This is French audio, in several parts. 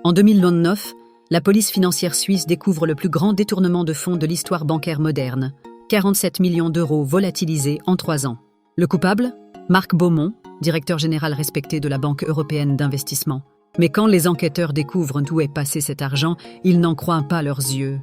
En 2009, la police financière suisse découvre le plus grand détournement de fonds de l'histoire bancaire moderne, 47 millions d'euros volatilisés en 3 ans. Le coupable ? Marc Beaumont, directeur général respecté de la Banque européenne d'investissement. Mais quand les enquêteurs découvrent où est passé cet argent, ils n'en croient pas leurs yeux.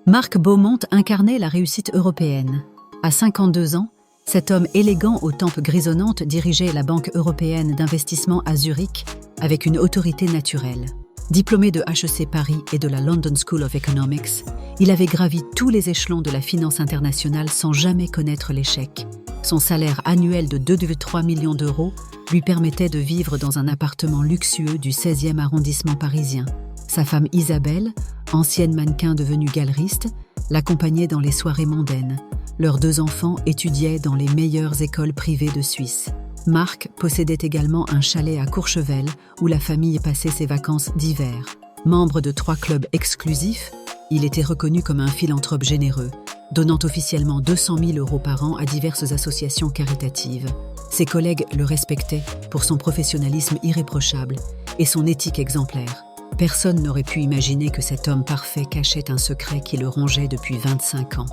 Marc Beaumont incarnait la réussite européenne. À 52 ans, cet homme élégant aux tempes grisonnantes dirigeait la Banque européenne d'investissement à Zurich avec une autorité naturelle. Diplômé de HEC Paris et de la London School of Economics, il avait gravi tous les échelons de la finance internationale sans jamais connaître l'échec. Son salaire annuel de 2,3 millions d'euros lui permettait de vivre dans un appartement luxueux du 16e arrondissement parisien. Sa femme Isabelle, ancienne mannequin devenue galeriste, l'accompagnait dans les soirées mondaines. Leurs 2 enfants étudiaient dans les meilleures écoles privées de Suisse. Marc possédait également un chalet à Courchevel où la famille passait ses vacances d'hiver. Membre de 3 clubs exclusifs, il était reconnu comme un philanthrope généreux, donnant officiellement 200 000 euros par an à diverses associations caritatives. Ses collègues le respectaient pour son professionnalisme irréprochable et son éthique exemplaire. Personne n'aurait pu imaginer que cet homme parfait cachait un secret qui le rongeait depuis 25 ans.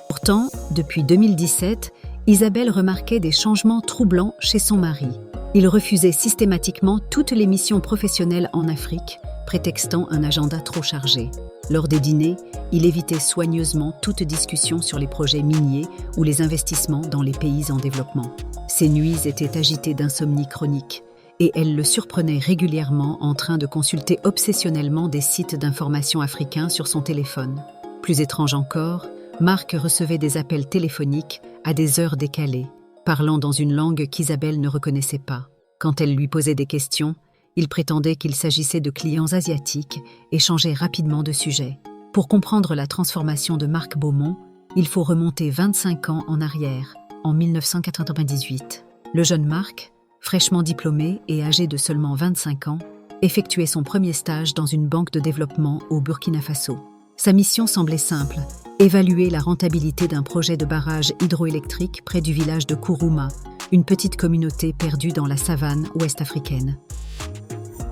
Pourtant, depuis 2017, Isabelle remarquait des changements troublants chez son mari. Il refusait systématiquement toutes les missions professionnelles en Afrique, prétextant un agenda trop chargé. Lors des dîners, il évitait soigneusement toute discussion sur les projets miniers ou les investissements dans les pays en développement. Ses nuits étaient agitées d'insomnie chronique, et elle le surprenait régulièrement en train de consulter obsessionnellement des sites d'information africains sur son téléphone. Plus étrange encore, Marc recevait des appels téléphoniques à des heures décalées, parlant dans une langue qu'Isabelle ne reconnaissait pas. Quand elle lui posait des questions, il prétendait qu'il s'agissait de clients asiatiques et changeait rapidement de sujet. Pour comprendre la transformation de Marc Beaumont, il faut remonter 25 ans en arrière, en 1998. Le jeune Marc, fraîchement diplômé et âgé de seulement 25 ans, effectuait son premier stage dans une banque de développement au Burkina Faso. Sa mission semblait simple, évaluer la rentabilité d'un projet de barrage hydroélectrique près du village de Kourouma, une petite communauté perdue dans la savane ouest-africaine.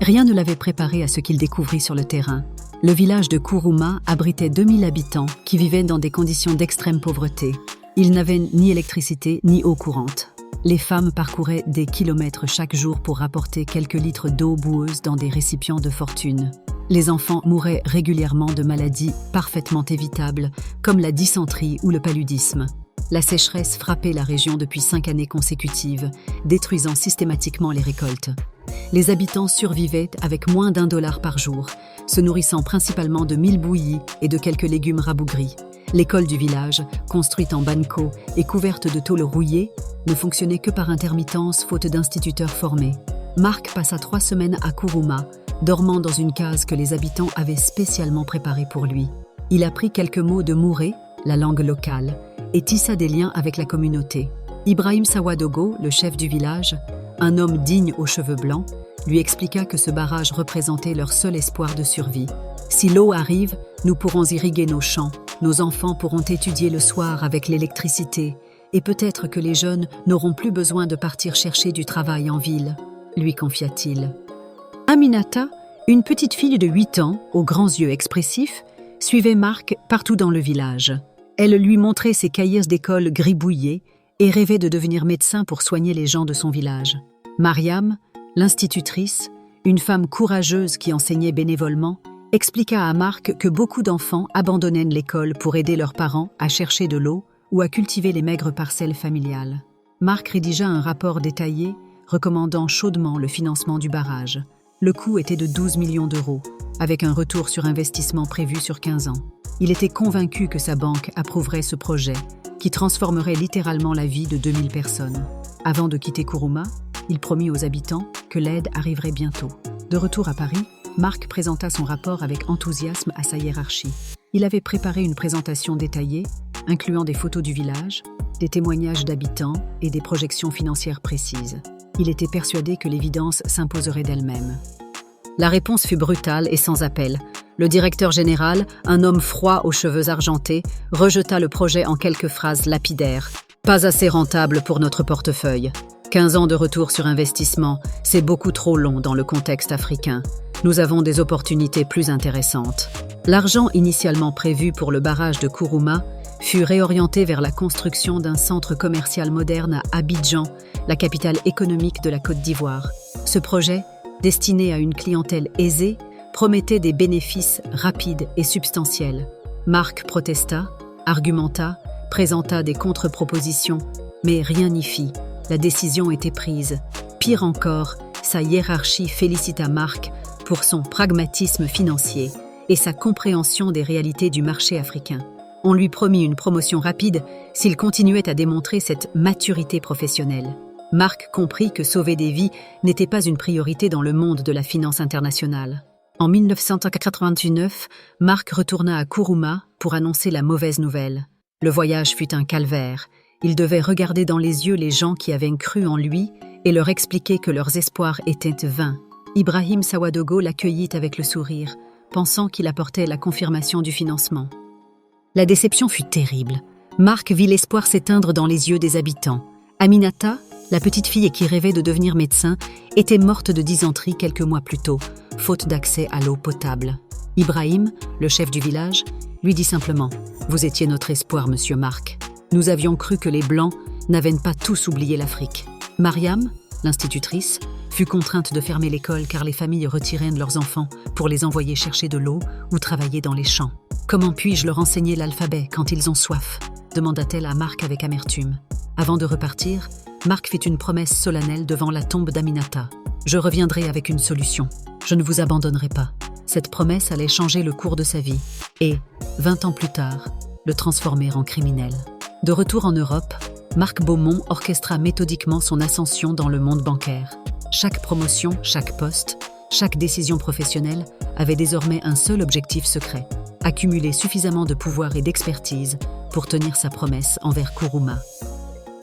Rien ne l'avait préparé à ce qu'il découvrit sur le terrain. Le village de Kourouma abritait 2000 habitants qui vivaient dans des conditions d'extrême pauvreté. Ils n'avaient ni électricité ni eau courante. Les femmes parcouraient des kilomètres chaque jour pour rapporter quelques litres d'eau boueuse dans des récipients de fortune. Les enfants mouraient régulièrement de maladies parfaitement évitables, comme la dysenterie ou le paludisme. La sécheresse frappait la région depuis 5 années consécutives, détruisant systématiquement les récoltes. Les habitants survivaient avec moins d'$1 par jour, se nourrissant principalement de mil bouilli et de quelques légumes rabougris. L'école du village, construite en banco et couverte de tôle rouillée, ne fonctionnait que par intermittence faute d'instituteurs formés. Marc passa 3 semaines à Kourouma, dormant dans une case que les habitants avaient spécialement préparée pour lui. Il apprit quelques mots de Mouré, la langue locale, et tissa des liens avec la communauté. Ibrahim Sawadogo, le chef du village, un homme digne aux cheveux blancs, lui expliqua que ce barrage représentait leur seul espoir de survie. Si l'eau arrive, nous pourrons irriguer nos champs, nos enfants pourront étudier le soir avec l'électricité, et peut-être que les jeunes n'auront plus besoin de partir chercher du travail en ville, lui confia-t-il. Aminata, une petite fille de 8 ans, aux grands yeux expressifs, suivait Marc partout dans le village. Elle lui montrait ses cahiers d'école gribouillés et rêvait de devenir médecin pour soigner les gens de son village. Mariam, l'institutrice, une femme courageuse qui enseignait bénévolement, expliqua à Marc que beaucoup d'enfants abandonnaient l'école pour aider leurs parents à chercher de l'eau ou à cultiver les maigres parcelles familiales. Marc rédigea un rapport détaillé recommandant chaudement le financement du barrage. Le coût était de 12 millions d'euros, avec un retour sur investissement prévu sur 15 ans. Il était convaincu que sa banque approuverait ce projet, qui transformerait littéralement la vie de 2000 personnes. Avant de quitter Kourouma, il promit aux habitants que l'aide arriverait bientôt. De retour à Paris, Marc présenta son rapport avec enthousiasme à sa hiérarchie. Il avait préparé une présentation détaillée, incluant des photos du village, des témoignages d'habitants et des projections financières précises. Il était persuadé que l'évidence s'imposerait d'elle-même. La réponse fut brutale et sans appel. Le directeur général, un homme froid aux cheveux argentés, rejeta le projet en quelques phrases lapidaires. « Pas assez rentable pour notre portefeuille. 15 ans de retour sur investissement, c'est beaucoup trop long dans le contexte africain. Nous avons des opportunités plus intéressantes. L'argent initialement prévu pour le barrage de Kourouma fut réorienté vers la construction d'un centre commercial moderne à Abidjan, la capitale économique de la Côte d'Ivoire. Ce projet, destiné à une clientèle aisée, promettait des bénéfices rapides et substantiels. Marc protesta, argumenta, présenta des contre-propositions, mais rien n'y fit. La décision était prise. Pire encore, sa hiérarchie félicita Marc pour son pragmatisme financier et sa compréhension des réalités du marché africain. On lui promit une promotion rapide s'il continuait à démontrer cette maturité professionnelle. Marc comprit que sauver des vies n'était pas une priorité dans le monde de la finance internationale. En 1999, Marc retourna à Kourouma pour annoncer la mauvaise nouvelle. Le voyage fut un calvaire. Il devait regarder dans les yeux les gens qui avaient cru en lui et leur expliquer que leurs espoirs étaient vains. Ibrahim Sawadogo l'accueillit avec le sourire, pensant qu'il apportait la confirmation du financement. La déception fut terrible. Marc vit l'espoir s'éteindre dans les yeux des habitants. Aminata, la petite fille qui rêvait de devenir médecin, était morte de dysenterie quelques mois plus tôt, faute d'accès à l'eau potable. Ibrahim, le chef du village, lui dit simplement « Vous étiez notre espoir, monsieur Marc. Nous avions cru que les Blancs n'avaient pas tous oublié l'Afrique. » Mariam, l'institutrice, fut contrainte de fermer l'école car les familles retiraient leurs enfants pour les envoyer chercher de l'eau ou travailler dans les champs. « Comment puis-je leur enseigner l'alphabet quand ils ont soif ?» demanda-t-elle à Marc avec amertume. Avant de repartir, Marc fit une promesse solennelle devant la tombe d'Aminata. « Je reviendrai avec une solution. Je ne vous abandonnerai pas. » Cette promesse allait changer le cours de sa vie et, 20 ans plus tard, le transformer en criminel. De retour en Europe, Marc Beaumont orchestra méthodiquement son ascension dans le monde bancaire. Chaque promotion, chaque poste, chaque décision professionnelle avait désormais un seul objectif secret: accumuler suffisamment de pouvoir et d'expertise pour tenir sa promesse envers Kourouma.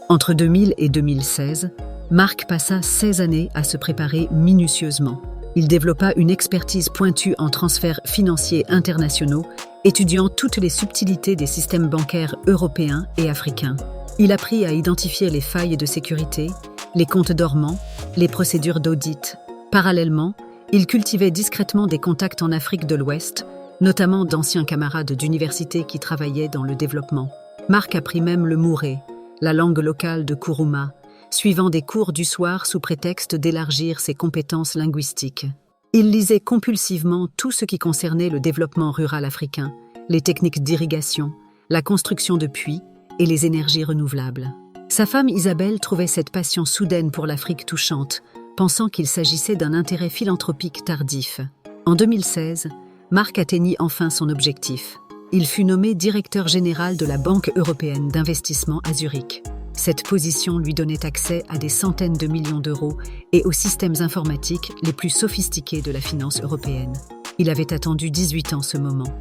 Entre 2000 et 2016, Marc passa 16 années à se préparer minutieusement. Il développa une expertise pointue en transferts financiers internationaux, étudiant toutes les subtilités des systèmes bancaires européens et africains. Il apprit à identifier les failles de sécurité, les comptes dormants, les procédures d'audit. Parallèlement, il cultivait discrètement des contacts en Afrique de l'Ouest, notamment d'anciens camarades d'université qui travaillaient dans le développement. Marc apprit même le mouré, la langue locale de Kourouma, suivant des cours du soir sous prétexte d'élargir ses compétences linguistiques. Il lisait compulsivement tout ce qui concernait le développement rural africain, les techniques d'irrigation, la construction de puits et les énergies renouvelables. Sa femme Isabelle trouvait cette passion soudaine pour l'Afrique touchante, pensant qu'il s'agissait d'un intérêt philanthropique tardif. En 2016, Marc atteignit enfin son objectif. Il fut nommé directeur général de la Banque européenne d'investissement à Zurich. Cette position lui donnait accès à des centaines de millions d'euros et aux systèmes informatiques les plus sophistiqués de la finance européenne. Il avait attendu 18 ans ce moment.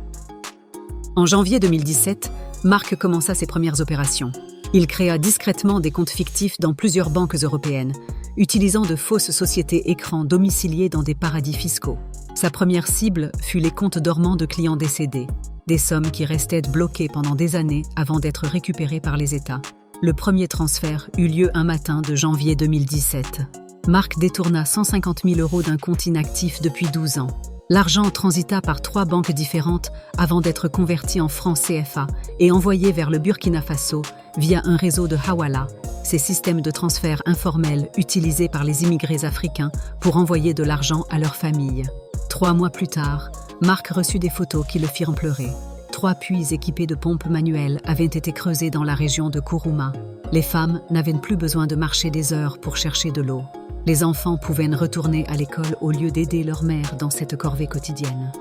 En janvier 2017, Marc commença ses premières opérations. Il créa discrètement des comptes fictifs dans plusieurs banques européennes, utilisant de fausses sociétés écrans domiciliées dans des paradis fiscaux. Sa première cible fut les comptes dormants de clients décédés, des sommes qui restaient bloquées pendant des années avant d'être récupérées par les États. Le premier transfert eut lieu un matin de janvier 2017. Marc détourna 150 000 € d'un compte inactif depuis 12 ans. L'argent transita par 3 banques différentes avant d'être converti en francs CFA et envoyé vers le Burkina Faso via un réseau de Hawala, ces systèmes de transfert informels utilisés par les immigrés africains pour envoyer de l'argent à leurs familles. 3 mois plus tard, Marc reçut des photos qui le firent pleurer. 3 puits équipés de pompes manuelles avaient été creusés dans la région de Kourouma. Les femmes n'avaient plus besoin de marcher des heures pour chercher de l'eau. Les enfants pouvaient retourner à l'école au lieu d'aider leur mère dans cette corvée quotidienne.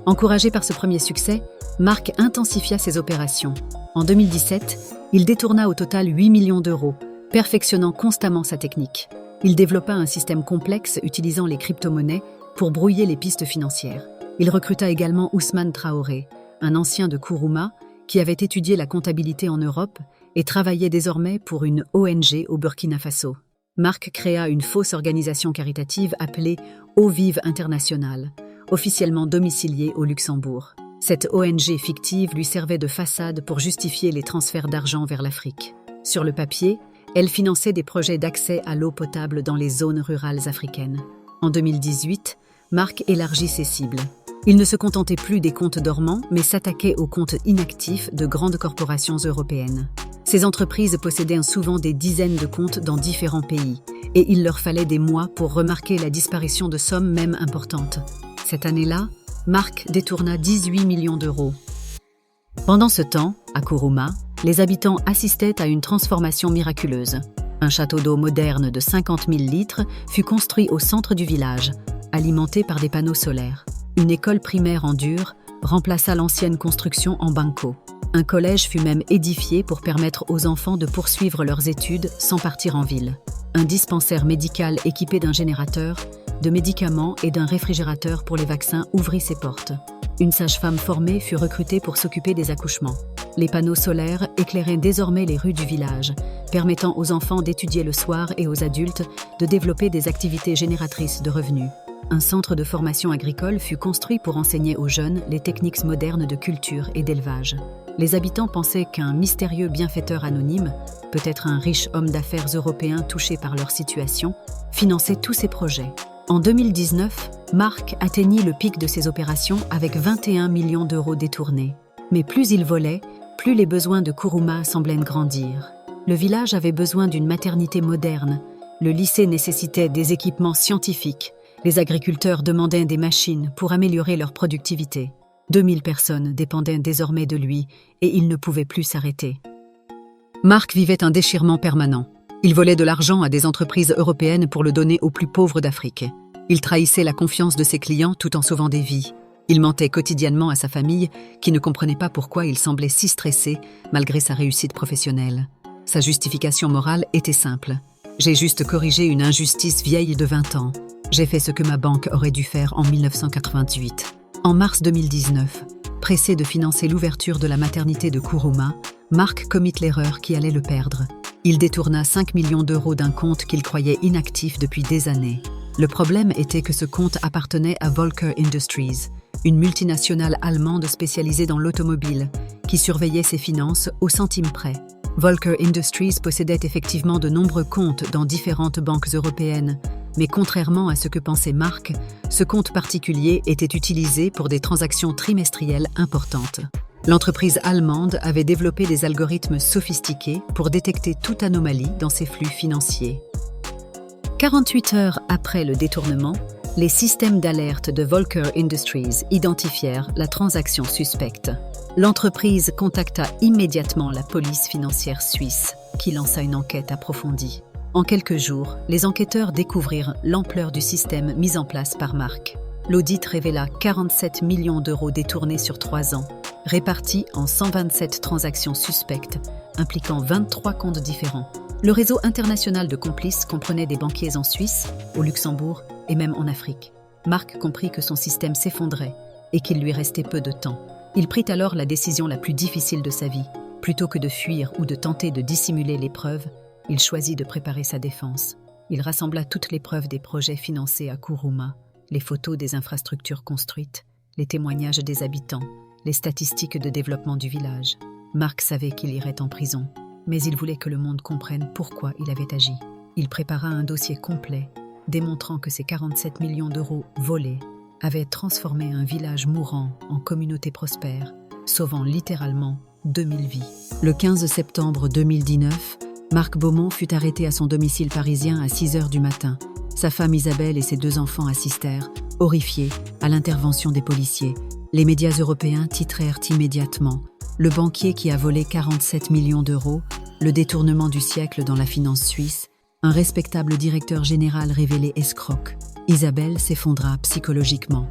Encouragé par ce premier succès, Marc intensifia ses opérations. En 2017, il détourna au total 8 millions d'euros, perfectionnant constamment sa technique. Il développa un système complexe utilisant les crypto-monnaies pour brouiller les pistes financières. Il recruta également Ousmane Traoré, un ancien de Kourouma qui avait étudié la comptabilité en Europe et travaillait désormais pour une ONG au Burkina Faso. Marc créa une fausse organisation caritative appelée Eau Vive International, officiellement domiciliée au Luxembourg. Cette ONG fictive lui servait de façade pour justifier les transferts d'argent vers l'Afrique. Sur le papier, elle finançait des projets d'accès à l'eau potable dans les zones rurales africaines. En 2018, Marc élargit ses cibles. Il ne se contentait plus des comptes dormants, mais s'attaquait aux comptes inactifs de grandes corporations européennes. Ces entreprises possédaient souvent des dizaines de comptes dans différents pays, et il leur fallait des mois pour remarquer la disparition de sommes même importantes. Cette année-là, Marc détourna 18 millions d'euros. Pendant ce temps, à Kuruma, les habitants assistaient à une transformation miraculeuse. Un château d'eau moderne de 50 000 litres fut construit au centre du village, alimenté par des panneaux solaires. Une école primaire en dur remplaça l'ancienne construction en banco. Un collège fut même édifié pour permettre aux enfants de poursuivre leurs études sans partir en ville. Un dispensaire médical équipé d'un générateur, de médicaments et d'un réfrigérateur pour les vaccins ouvrit ses portes. Une sage-femme formée fut recrutée pour s'occuper des accouchements. Les panneaux solaires éclairaient désormais les rues du village, permettant aux enfants d'étudier le soir et aux adultes de développer des activités génératrices de revenus. Un centre de formation agricole fut construit pour enseigner aux jeunes les techniques modernes de culture et d'élevage. Les habitants pensaient qu'un mystérieux bienfaiteur anonyme, peut-être un riche homme d'affaires européen touché par leur situation, finançait tous ces projets. En 2019, Marc atteignit le pic de ses opérations avec 21 millions d'euros détournés. Mais plus il volait, plus les besoins de Kuruma semblaient grandir. Le village avait besoin d'une maternité moderne, le lycée nécessitait des équipements scientifiques, les agriculteurs demandaient des machines pour améliorer leur productivité. 2000 personnes dépendaient désormais de lui et il ne pouvait plus s'arrêter. Marc vivait un déchirement permanent. Il volait de l'argent à des entreprises européennes pour le donner aux plus pauvres d'Afrique. Il trahissait la confiance de ses clients tout en sauvant des vies. Il mentait quotidiennement à sa famille, qui ne comprenait pas pourquoi il semblait si stressé malgré sa réussite professionnelle. Sa justification morale était simple. « J'ai juste corrigé une injustice vieille de 20 ans. J'ai fait ce que ma banque aurait dû faire en 1988. » En mars 2019, pressé de financer l'ouverture de la maternité de Kuruma, Marc commit l'erreur qui allait le perdre. Il détourna 5 millions d'euros d'un compte qu'il croyait inactif depuis des années. Le problème était que ce compte appartenait à Volker Industries, une multinationale allemande spécialisée dans l'automobile, qui surveillait ses finances au centime près. Volker Industries possédait effectivement de nombreux comptes dans différentes banques européennes, mais contrairement à ce que pensait Marc, ce compte particulier était utilisé pour des transactions trimestrielles importantes. L'entreprise allemande avait développé des algorithmes sophistiqués pour détecter toute anomalie dans ses flux financiers. 48 heures après le détournement, les systèmes d'alerte de Volker Industries identifièrent la transaction suspecte. L'entreprise contacta immédiatement la police financière suisse, qui lança une enquête approfondie. En quelques jours, les enquêteurs découvrirent l'ampleur du système mis en place par Marc. L'audit révéla 47 millions d'euros détournés sur 3 ans, répartis en 127 transactions suspectes, impliquant 23 comptes différents. Le réseau international de complices comprenait des banquiers en Suisse, au Luxembourg et même en Afrique. Marc comprit que son système s'effondrait et qu'il lui restait peu de temps. Il prit alors la décision la plus difficile de sa vie. Plutôt que de fuir ou de tenter de dissimuler les preuves, il choisit de préparer sa défense. Il rassembla toutes les preuves des projets financés à Kuruma, les photos des infrastructures construites, les témoignages des habitants, les statistiques de développement du village. Marc savait qu'il irait en prison, mais il voulait que le monde comprenne pourquoi il avait agi. Il prépara un dossier complet, démontrant que ces 47 millions d'euros volés avaient transformé un village mourant en communauté prospère, sauvant littéralement 2000 vies. Le 15 septembre 2019, Marc Beaumont fut arrêté à son domicile parisien à 6 heures du matin. Sa femme Isabelle et ses 2 enfants assistèrent, horrifiés, à l'intervention des policiers. Les médias européens titrèrent immédiatement « Le banquier qui a volé 47 millions d'euros, le détournement du siècle dans la finance suisse, un respectable directeur général révélé escroc ». Isabelle s'effondra psychologiquement.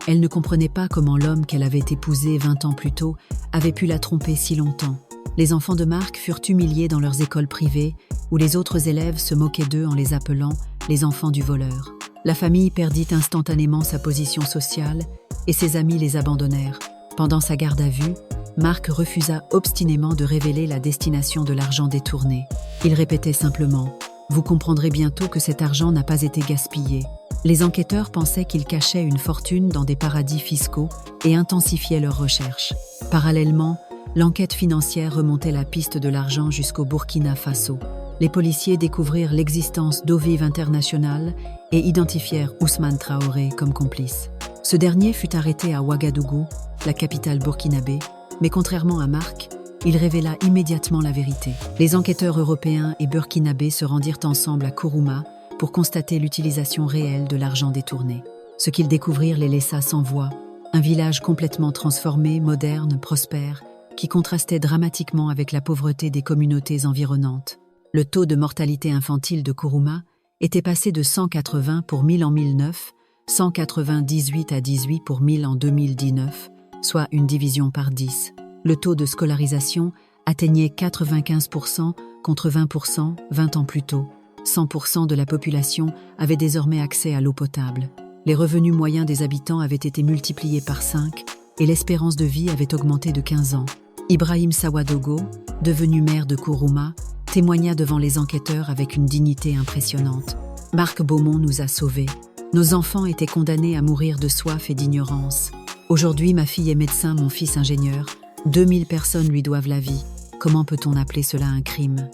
Elle ne comprenait pas comment l'homme qu'elle avait épousé 20 ans plus tôt avait pu la tromper si longtemps. Les enfants de Marc furent humiliés dans leurs écoles privées, où les autres élèves se moquaient d'eux en les appelant « les enfants du voleur ». La famille perdit instantanément sa position sociale et ses amis les abandonnèrent. Pendant sa garde à vue, Marc refusa obstinément de révéler la destination de l'argent détourné. Il répétait simplement « Vous comprendrez bientôt que cet argent n'a pas été gaspillé ». Les enquêteurs pensaient qu'il cachait une fortune dans des paradis fiscaux et intensifiaient leurs recherches. Parallèlement, l'enquête financière remontait la piste de l'argent jusqu'au Burkina Faso. les policiers découvrirent l'existence d'eau vive internationale et identifièrent Ousmane Traoré comme complice. Ce dernier fut arrêté à Ouagadougou, la capitale burkinabé, mais contrairement à Marc, il révéla immédiatement la vérité. Les enquêteurs européens et burkinabés se rendirent ensemble à Kourouma pour constater l'utilisation réelle de l'argent détourné. Ce qu'ils découvrirent les laissa sans voix, un village complètement transformé, moderne, prospère, qui contrastait dramatiquement avec la pauvreté des communautés environnantes. Le taux de mortalité infantile de Kourouma était passé de 180 pour 1000 en 2009, 198 à 18 pour 1000 en 2019, soit une division par 10. Le taux de scolarisation atteignait 95% contre 20% 20 ans plus tôt. 100% de la population avait désormais accès à l'eau potable. Les revenus moyens des habitants avaient été multipliés par 5 et l'espérance de vie avait augmenté de 15 ans. Ibrahim Sawadogo, devenu maire de Kourouma, témoigna devant les enquêteurs avec une dignité impressionnante. « Marc Beaumont nous a sauvés. Nos enfants étaient condamnés à mourir de soif et d'ignorance. Aujourd'hui, ma fille est médecin, mon fils ingénieur. 2000 personnes lui doivent la vie. Comment peut-on appeler cela un crime ?»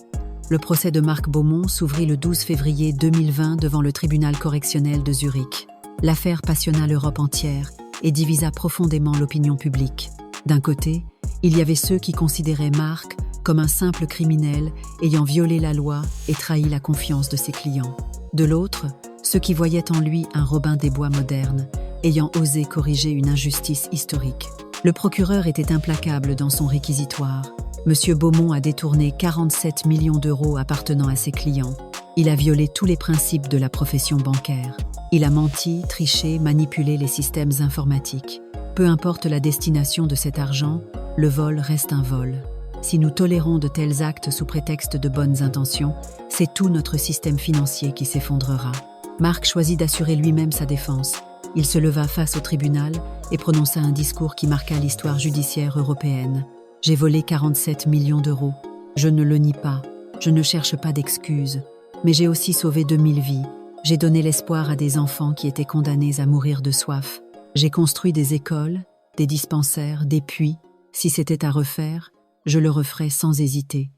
Le procès de Marc Beaumont s'ouvrit le 12 février 2020 devant le tribunal correctionnel de Zurich. L'affaire passionna l'Europe entière et divisa profondément l'opinion publique. D'un côté, il y avait ceux qui considéraient Marc comme un simple criminel ayant violé la loi et trahi la confiance de ses clients. De l'autre, ceux qui voyaient en lui un Robin des Bois moderne, ayant osé corriger une injustice historique. Le procureur était implacable dans son réquisitoire. Monsieur Beaumont a détourné 47 millions d'euros appartenant à ses clients. Il a violé tous les principes de la profession bancaire. Il a menti, triché, manipulé les systèmes informatiques. Peu importe la destination de cet argent, le vol reste un vol. Si nous tolérons de tels actes sous prétexte de bonnes intentions, c'est tout notre système financier qui s'effondrera. Marc choisit d'assurer lui-même sa défense. Il se leva face au tribunal et prononça un discours qui marqua l'histoire judiciaire européenne. « J'ai volé 47 millions d'euros. Je ne le nie pas. Je ne cherche pas d'excuses. Mais j'ai aussi sauvé 2000 vies. J'ai donné l'espoir à des enfants qui étaient condamnés à mourir de soif. J'ai construit des écoles, des dispensaires, des puits. Si c'était à refaire, je le referais sans hésiter. »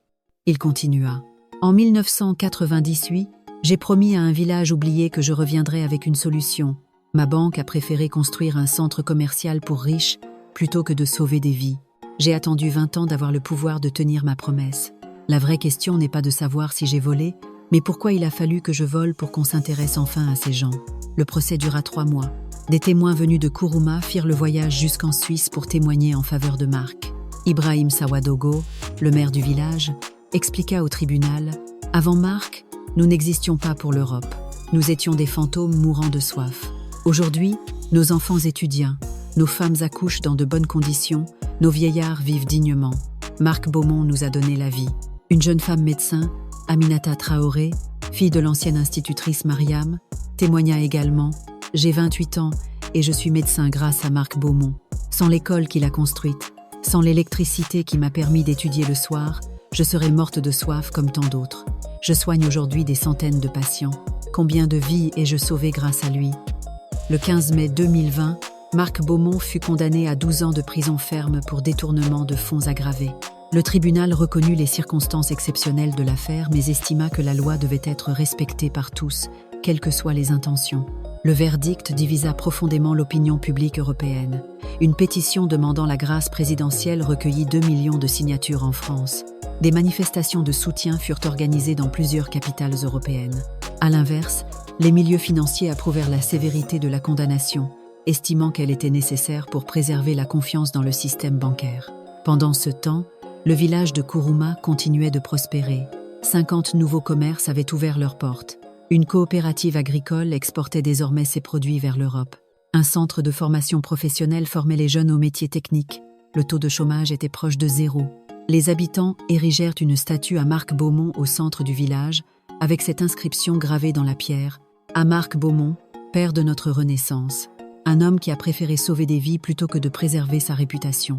Il continua. « En 1998, j'ai promis à un village oublié que je reviendrais avec une solution. Ma banque a préféré construire un centre commercial pour riches plutôt que de sauver des vies. J'ai attendu 20 ans d'avoir le pouvoir de tenir ma promesse. La vraie question n'est pas de savoir si j'ai volé, mais pourquoi il a fallu que je vole pour qu'on s'intéresse enfin à ces gens. Le procès dura 3 mois. Des témoins venus de Kourouma firent le voyage jusqu'en Suisse pour témoigner en faveur de Marc. Ibrahim Sawadogo, le maire du village, expliqua au tribunal « Avant Marc, nous n'existions pas pour l'Europe. Nous étions des fantômes mourant de soif. Aujourd'hui, nos enfants étudient, nos femmes accouchent dans de bonnes conditions, nos vieillards vivent dignement. Marc Beaumont nous a donné la vie. » Une jeune femme médecin, Aminata Traoré, fille de l'ancienne institutrice Mariam, témoigna également « J'ai 28 ans et je suis médecin grâce à Marc Beaumont. Sans l'école qu'il a construite, sans l'électricité qui m'a permis d'étudier le soir, je serais morte de soif comme tant d'autres. Je soigne aujourd'hui des centaines de patients. Combien de vies ai-je sauvées grâce à lui ?» Le 15 mai 2020, Marc Beaumont fut condamné à 12 ans de prison ferme pour détournement de fonds aggravés. Le tribunal reconnut les circonstances exceptionnelles de l'affaire, mais estima que la loi devait être respectée par tous, quelles que soient les intentions. Le verdict divisa profondément l'opinion publique européenne. Une pétition demandant la grâce présidentielle recueillit 2 millions de signatures en France. Des manifestations de soutien furent organisées dans plusieurs capitales européennes. À l'inverse, les milieux financiers approuvèrent la sévérité de la condamnation, estimant qu'elle était nécessaire pour préserver la confiance dans le système bancaire. Pendant ce temps, le village de Kourouma continuait de prospérer. 50 nouveaux commerces avaient ouvert leurs portes. Une coopérative agricole exportait désormais ses produits vers l'Europe. Un centre de formation professionnelle formait les jeunes aux métiers techniques. Le taux de chômage était proche de 0. Les habitants érigèrent une statue à Marc Beaumont au centre du village, avec cette inscription gravée dans la pierre « À Marc Beaumont, père de notre Renaissance ». Un homme qui a préféré sauver des vies plutôt que de préserver sa réputation.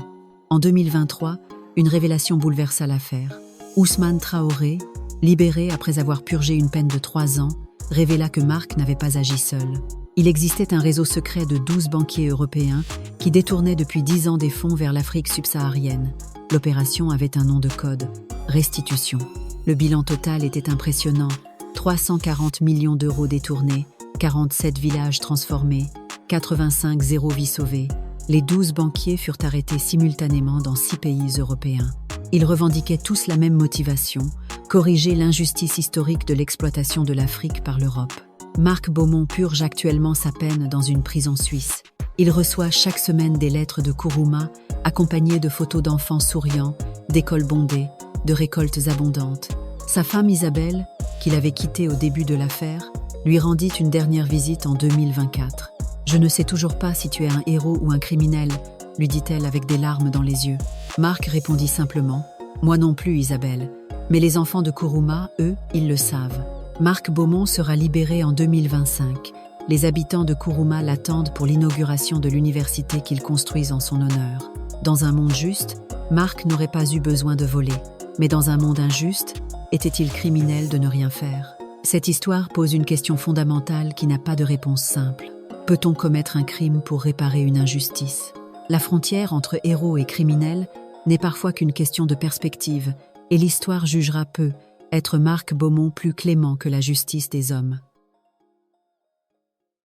En 2023, une révélation bouleversa l'affaire. Ousmane Traoré, libéré après avoir purgé une peine de 3 ans, révéla que Marc n'avait pas agi seul. Il existait un réseau secret de 12 banquiers européens qui détournaient depuis 10 ans des fonds vers l'Afrique subsaharienne. L'opération avait un nom de code, restitution. Le bilan total était impressionnant. 340 millions d'euros détournés, 47 villages transformés, 85 0 vies sauvées. Les 12 banquiers furent arrêtés simultanément dans 6 pays européens. Ils revendiquaient tous la même motivation, corriger l'injustice historique de l'exploitation de l'Afrique par l'Europe. Marc Beaumont purge actuellement sa peine dans une prison suisse. Il reçoit chaque semaine des lettres de Kourouma, accompagnées de photos d'enfants souriants, d'écoles bondées, de récoltes abondantes. Sa femme Isabelle, qu'il avait quittée au début de l'affaire, lui rendit une dernière visite en 2024. « Je ne sais toujours pas si tu es un héros ou un criminel », lui dit-elle avec des larmes dans les yeux. Marc répondit simplement « Moi non plus, Isabelle. Mais les enfants de Kourouma, eux, ils le savent. » Marc Beaumont sera libéré en 2025. Les habitants de Kourouma l'attendent pour l'inauguration de l'université qu'ils construisent en son honneur. Dans un monde juste, Marc n'aurait pas eu besoin de voler. Mais dans un monde injuste, était-il criminel de ne rien faire? Cette histoire pose une question fondamentale qui n'a pas de réponse simple. Peut-on commettre un crime pour réparer une injustice? La frontière entre héros et criminel n'est parfois qu'une question de perspective, et l'histoire jugera peu être Marc Beaumont plus clément que la justice des hommes.